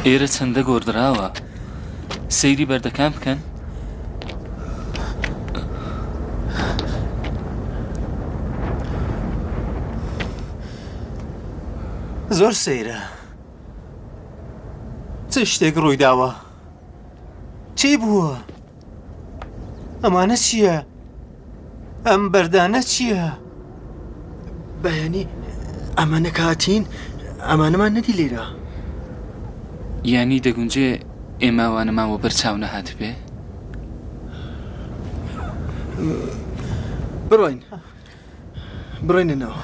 ئێرە چەندە گۆڕدراوە سەیری بەردەکان بکەن. زۆر سەیرە. چ شتێک ڕووی داوە؟ چی بووە؟ ئەمانە چییە؟ ئەم بەردانە چییە؟ بەیانی ئەمانە کاتین ئەمانەمان نەدی لێرە. یانی دەگونجێ ئێماوانەماوە بەرچاو نەهات بێ. بڕۆینەوە.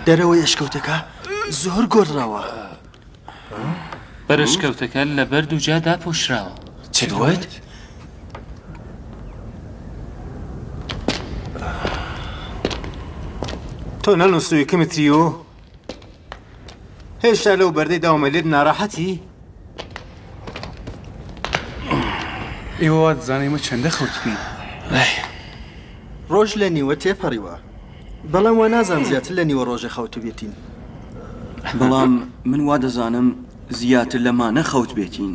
دەرەوەی ئەشکەوتەکە زۆر گۆڕراوە. بەرەشکەوتەکە لە بەرد و جا داپۆشراوە. چ دوێت؟ تۆ نەنووسوی کمتریۆ؟ هێشتا لەو بەردەی داومەلێت ناڕەحەتی؟ ئێوە دەزانێمە چەندە خەوت بین. ڕۆژ لە نیوە تێپەڕیوە، بەڵام وا نازانم زیاتر لە نیوە ڕۆژە خەوت بێتین. بەڵام من وا دەزانم زیاتر لەمانە خەوت بێتین،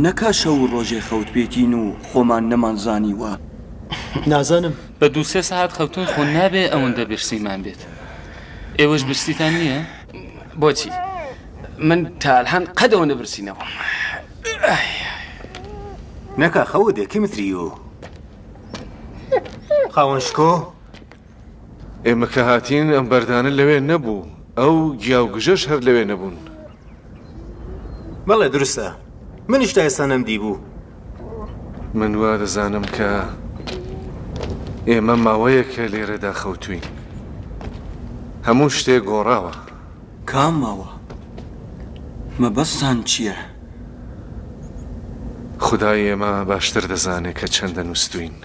نەکا شەو و ڕۆژێ خەوت بێتین و خۆمان نەمانزانیوە. نازانم بە 2-3 ساعت خەوتن خۆ نابێ ئەوەندە برسیمان بێت. ئێوەش برسیتان نییە؟ بۆچی؟ من تا ئەلحان قەدەوە نەبرسینەوە. نەکا خەوت دێ کمتریۆ. خاوەنشکۆ ئێمە کە هاتین ئەم بەردانە لەوێ نەبوو، ئەو گیاوگژەش هەر لەوێ نەبوون. بەڵێ دروستە، منیش تا ئێستا نەمدی بوو. من وا دەزانم کە ئێمە ماوەیەکە لێرەدا خەوتوین، هەموو شتێک گۆڕاوە. کام ماوە؟ مەبەستان چییە؟ خودای ئێمە باشتر دەزانێت کە چەندە نووسوین.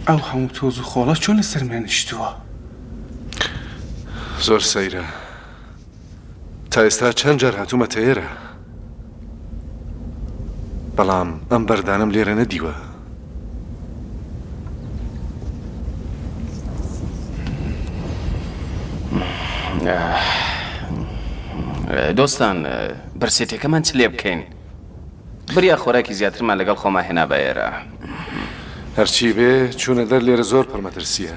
ئەو هەموو تۆز و خۆڵە چۆن لەسەرمان نیشتووە؟ زۆر سەیرە. تا ئێستا چەند جار هاتوومەتە ئێرە، بەڵام ئەم بەردانم لێرە نەدیوە. دۆستان برسێتێکەمان چ لێ بکەین؟ بریا خۆراکی زیاترمان لەگەڵ خۆما هێنا بە ئێرە. هەرچی بێ چوونە دەر لێرە زۆر پڕمەترسیە.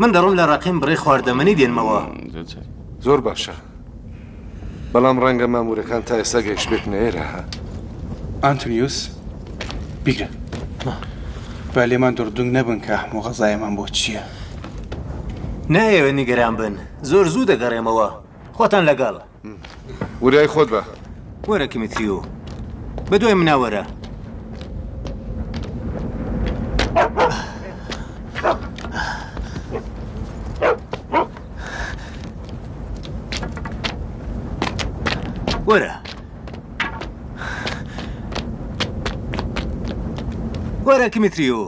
من دەڕۆم لە ڕاقیم بڕێ خواردەمەنی دێنمەوە. زۆر باشە، بەڵام ڕەنگە مامورەکان تا ئێستا گەیشت بێتنە ئێرە. ئانتونیوس بیگرە، با لێمان دڕدونگ نەبن کە هەموو غەزایەمان بۆ چییە. نایەوێ نیگەران بن، زۆر زوو دەگەڕێمەوە. خۆتان لەگەڵ. وریای خۆت بە. وەرە کمتریۆ، بەدوای مناوەرە. وەرە وەرە کمتریۆ.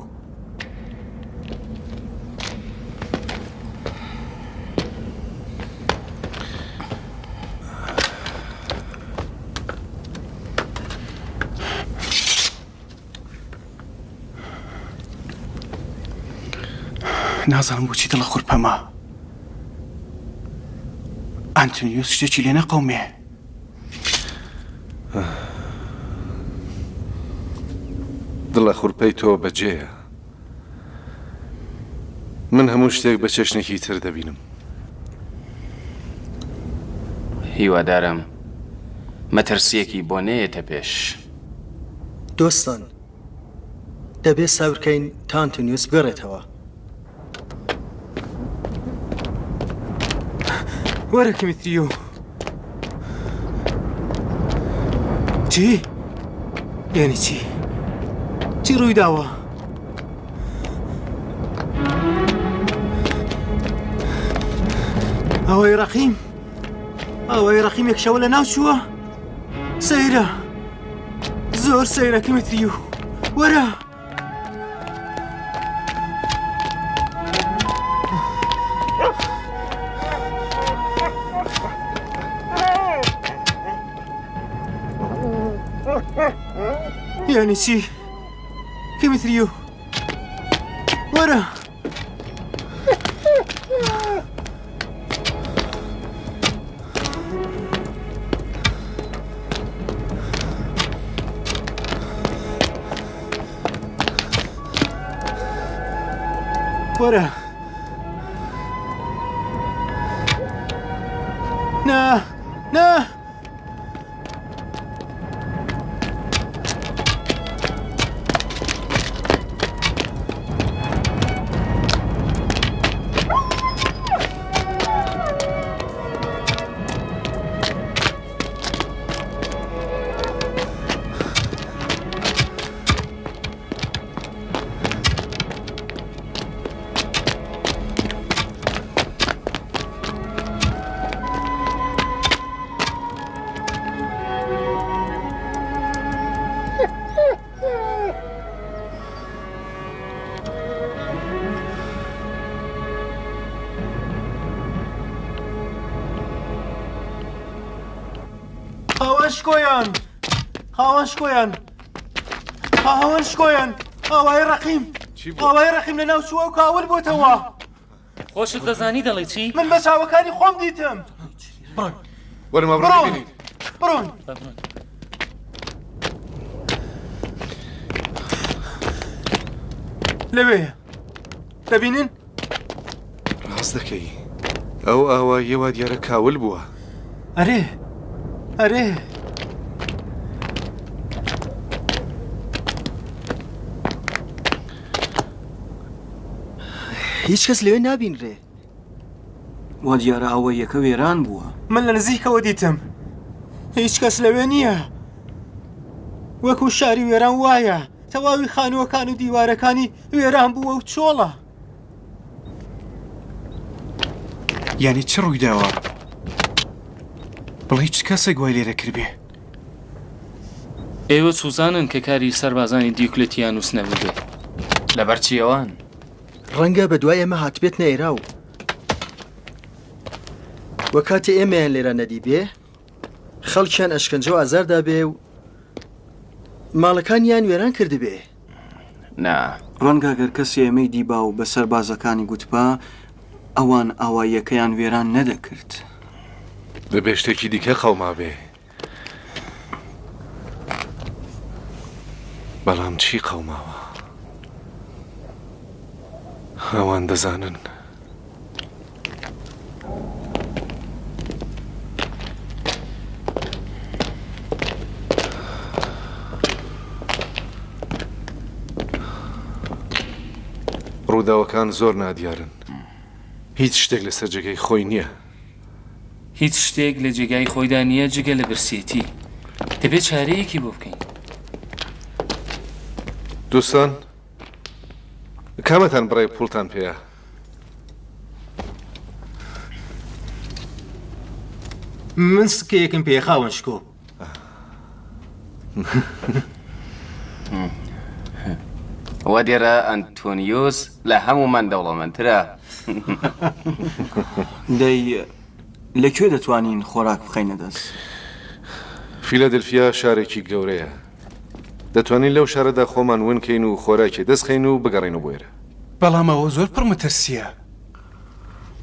نازانم بۆچی دڵە خوورپەمە. ئانتونیوس شتێکی لێ نەقەومێ. دڵە خوورپەی تۆ بەجێیە. من هەموو شتێک بە چەشنێکی تر دەبینم. هیوادارم مەترسیەکی بۆ نەیەتە پێش. دۆستان دەبێت ساورکەین تا ئانتونیوس بگەڕێتەوە. وەرە کمتریۆ. چی؟ یعنی چی؟ چی ڕووی داوە؟ ئەوەی ڕەقیم؟ ئەوەی ڕەقیمێک شەوە لە ناو چووە سەیرە زۆر سەیرە کیمتری و وەرە یعنی چی کیمتری و وەرە وەرە نا نا خاوەن شکۆیان ئاوای ڕەقیم لە ناو چووە و کاول بۆتەوە خۆشت دەزانی دەڵێ چی؟ من بە چاوەکانی خۆم دیتم وەرمە بڕۆ ببینین بڕۆن لەوێیە دەبینن؟ ڕاست دەکەی ئەو ئاواییەوە دیارە کاول بووە ئەرێ هیچ کەس لەوێ نابینرێ وا دیارە ئەوە یەکە وێران بووە من لە نزیکەوە دیتم هیچ کەس لەوێ نییە وەکو شاری وێران وایە تەواوی خانووەکان و دیوارەکانی وێران بووە و چۆڵە یعنی چ ڕووی داوە بڵێ چ کەسێک وای لێرە کردبێ ئێوە سوزانن کە کاری سەربازانی دیوکلێتیانوس نەبووبێ لەبەرچی ئەوان ڕەنگە بە دوای ئێمە هاتبێت نەیرا و وە کاتێ ئێمەیان لێرە نەدیبێ خەڵکیان ئەشکەنجە و ئازاردا بێ و ماڵەکانیان وێران کردبێ نا ڕەنگە گەر کەسی ئێمەی دیبا و بە سەربازەکانی گوتپا ئەوان ئاواییەکەیان وێران نەدەکرد دەبێ شتێکی دیکە قەوما بێ بەڵام چی قەوماوە ئەوان دەزانن ڕووداوەکان زۆر نادیارن هیچ شتێک لەسەر جێگەی خۆی نییە هیچ شتێک لە جێگای خۆیدا نییە جگە لە برسێتی دەبێت چارەیەکی بۆ بکەین دووستان کامەتان بڕێ پوڵتان پێیە من سکەیەکم پێ خاوەن شکۆ وا دیێرە ئەنتۆنیۆس لە هەمومان دەوڵەمەندترە دەی لەکوێ دەتوانین خۆراک بخەینە دەست فیلەدلفیا شارێکی گەورەیە دەتوانین لەو شارەدا خۆمان ونکەین و خۆراکی دەستخەین و بگەڕین و بۆیرە بەڵام ئەوە زۆر پڕمەترسیە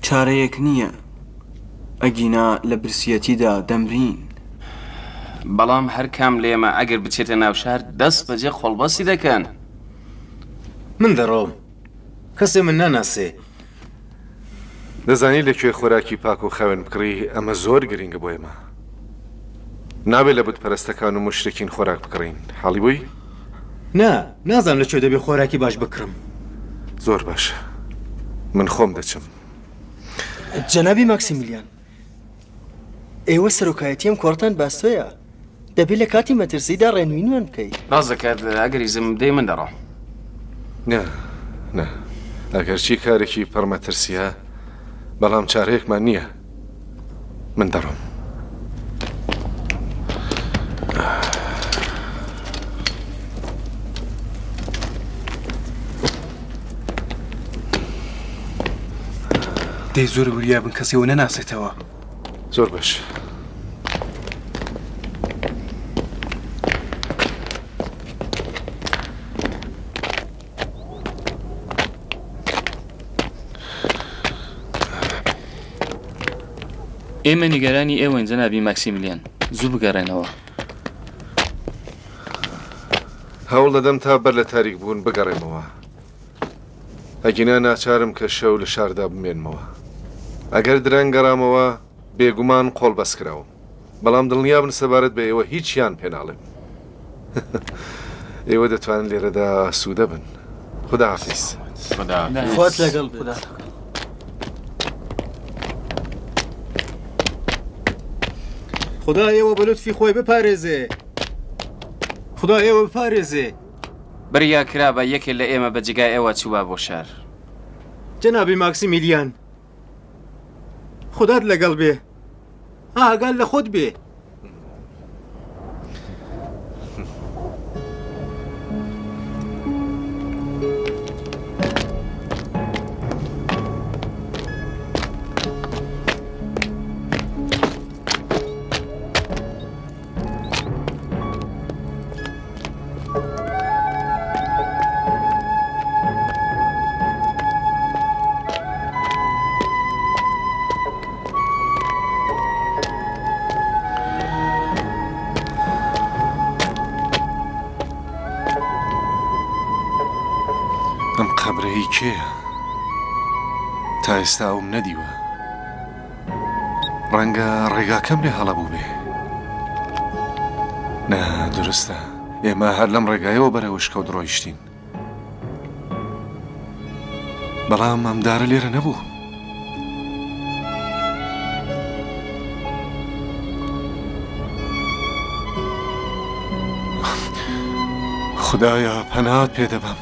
چارەیەک نییە ئەگینا لە برسیەتیدا دەمرین بەڵام هەر کام لێمە ئەگەر بچێتە ناو شار دەست بەجێ خۆڵبەسی دەکەن من دەڕۆم کەسێ من ناناسێ دەزانی لەکوێ خۆراکی پاک و خەوێن بکڕی ئەمە زۆر گرنگە بۆ ئێمە نابێت لە بتپەرستەکان و مشتێکین خۆراک بکڕین حاڵی بووی؟ نازانم لەکوێ دەبێ خۆراکی باش بکڕم زۆر باشە من خۆم دەچم جەنابی ماکسیمیلیان ئێوە سەرۆکایەتیم کۆڕتان باستۆیە دەبێت لە کاتی مەترسیدا ڕێنوینمان بکەیت ڕاست دەکات ئەگەری زم دەی من دەڕۆم نه ئەگەرچی کارێکی پڕمەترسیە بەڵام چارەیەکمان نییە من دەڕۆم دەی زۆر وریا بن کەسێەوە نەناسێتەوە. زۆر باش. ئێمە نیگەرانی ئێوەین جەنابی ماکسیملیان، زوو بگەڕێنەوە. هەوڵ دەدەم تا بەر لە تاریک بوون بگەڕێمەوە. ئەگینا ناچارم کە شەو لە شاردا بمێنمەوە. ئەگەر درەنگ گەڕامەوە بێگومان قۆڵ بەس کراوم، بەڵام دڵنیا بن سەبارەت بە ئێوە هیچیان پێ ناڵێم. ئێوە دەتوانن لێرەدا سوودە بن. خوداحافیز. خۆت لەگەڵ بێت. خدا ئێوە بە لوتفی خۆی بپارێزێ. خدا ئێوە بپارێزێ. بریا کرا بە یەکێ لە ئێمە بە جگای ئێوە چووە بۆ شار. جەنابی ماکسیمیلیان، خودات لەگەڵ بێ. ئاگال لە خۆت بێ. ئەم قەبرەی کێیە؟ تا ئێستا ئەوم نەدیوە. ڕەنگە ڕێگاکەم لێ هەڵەبوو بێ. نا درستە، ئێمە هەر لەم ڕێگایەوە بەرەوە شکەوت ڕۆیشتین، بەڵام ئەم دارە لێرە نەبوو. خدایە پەنات پێ دەبەم.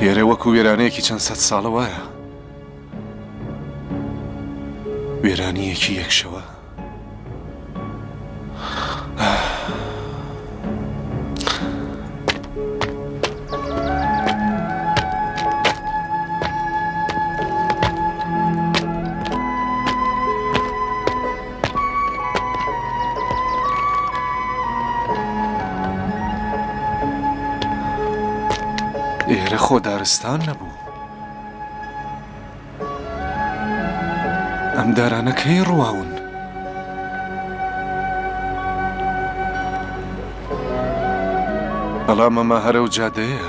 هێرە وەکو وێرانەیەکی چەند سەد ساڵە وایە، وێرانیەکی یەکشەوە. ئێرە خۆ دارستان نەبوو. ئەم دارانە کەی ڕواون؟ بەڵام ئەمە هەرە و جادەیە.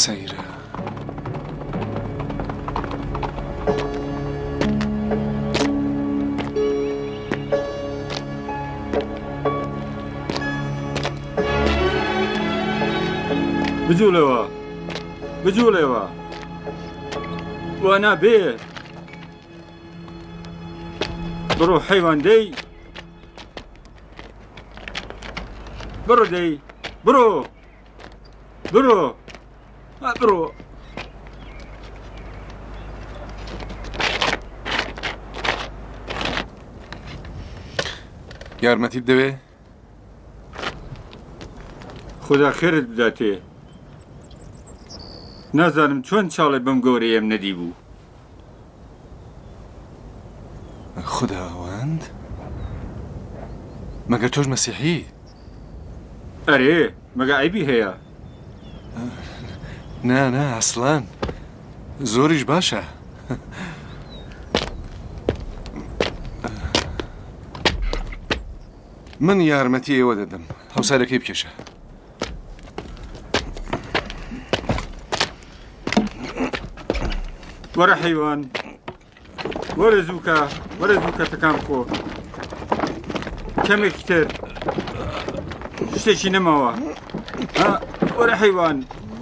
سەیرە. بجوولەوە، بجوولەوە، وا نابێت. بڕۆ حەیوان دەی، بڕۆ دەی، بڕۆ، بڕۆ، بڕۆ. یارمەتیت دەوێ؟ خدا خێرت بداتێ. نازانم چۆن چاڵێ بەم گەورەیەم نەدی بوو. خداوەند؟ مەگەر تۆش مەسیحی؟ ئەرێ مەگە عیبی هەیە؟ نا ئەسڵان زۆریش باشە. من یارمەتی ئێوە دەدەم، هەوسارەکەی بکێشە. وەرە حەیوان، وەرە زووکە تەکان بخۆ. کەمێکی تر شتێکی نەماوە. وەرە حەیوان،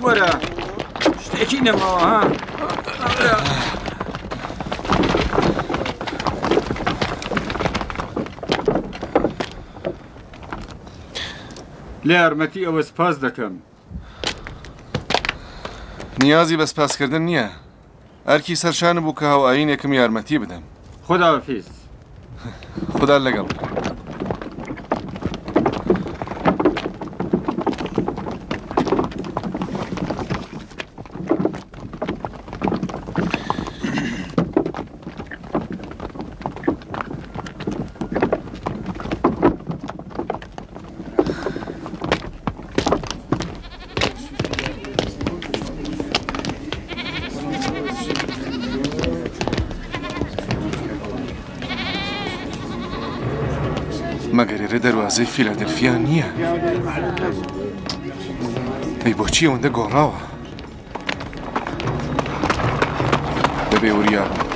وەرە شتێکی نەماوە. لە یارمەتی ئەوە سپاس دەکەم. نیازی بە سپاسکردن نییە. ئەرکی سەرشانە بوو کە هاوئاینێکم یارمەتی بدەم. خوداحافیز. خدا لەگەڵ. مەگەر ئێرە دەواازەی فیلادلفیا نییە؟ ئەی بۆچی ئەوەندە گۆڕاوە؟ دەبێ وریار بم.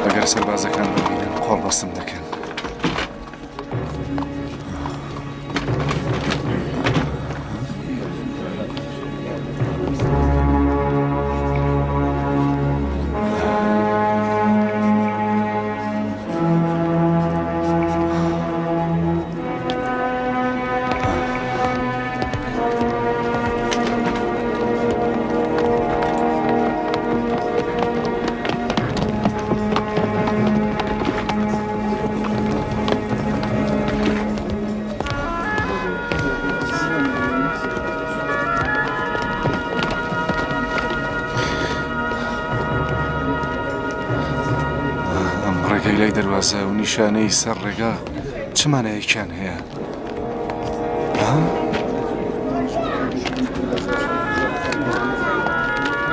ئەگەر سەربازەکان ببینن قۆڵبەستم دەکەن. ڕێگەی لای دەواازە و نیشانەی سەر ڕێگا چ مانایەکیان هەیە؟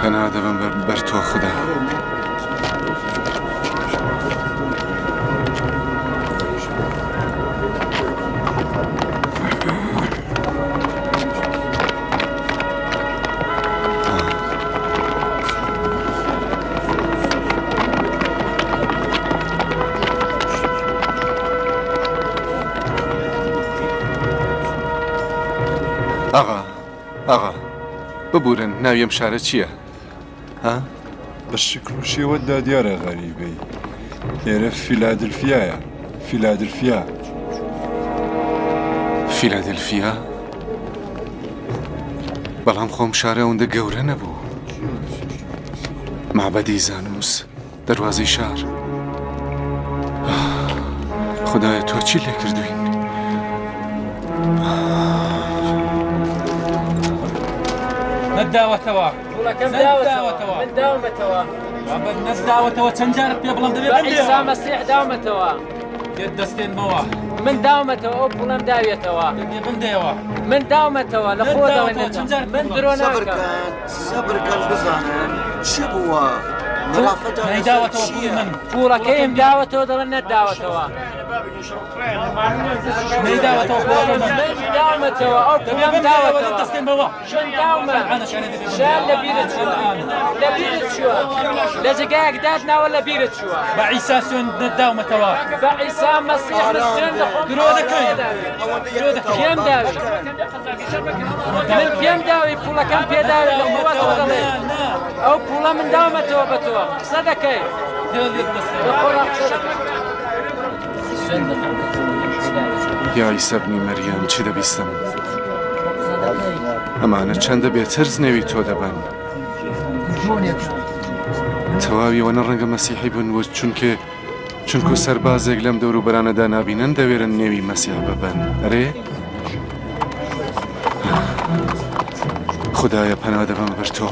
هەنا دەبم بەر تۆ خوددا. ئاغا ببورن، ناویم شارە چییە؟ بە شکل و شێوەتدا دیارە غەریبەی. ئێرە فیلادلفیایە. فیلادلفیا. فیلادلفیا؟ بەڵام خۆم شارە ئەوەندە گەورە نەبوو. معبەدی زانووس، دەواازەی شار. خدایە تۆ چی لێ کردوین؟ نەداوەتەوە. من داومەتەوە. نەداوەتەوە چەند جارت پێ بڵم دەبێت عیسا مەسیح داومەتەوە. پێت دەستێنمەوە. من داومەتەوە ئەو پوڵەم داوێتەوە. بندێەوە. من داومەتەوە لە خۆ داوێنێتەوە. من درۆ ناکەم. سەبرکەن بزانن چ بووە؟ نەیداوەتەوە پوڵی من. پوڵەکەیم داوەتەوە دەڵێن نەداوەتەوە. نەیداوەتەوە پوڵەکە من. داومەتەوە ئەو پوڵەم داوەتەوە. دەستێنمەوە. شوێن داومە. شار لە بیرت چووە. لە بیرت چووە. لە جێگایەک دادناوە لە بیرت چووە. بە عیسا سوێن نەداومەتەوە. بە عیسا مەسیح سوێن دەخۆم. درۆ دەکەین. پێم داوی. من پێم داوی پوڵەکەم پێداوی لە خۆتەوە دەڵێ. ئەو پوڵە من داومەتەوە بە تۆ. قسە دەکەی. یا ئیسا بنی مەریەم چی دەبیستم؟ ئەمانە چەندە بێتر زنێوی تۆ دەبن. تەواویەوەنە ڕەنگە مەسیحی بن و چونکو سەربازێک لەم دەور و بەرانەدا نابینن دەوێرن نێوی مەسیح ببن. ئەرێ؟ خدایە پەنا دەبم بەر تۆ.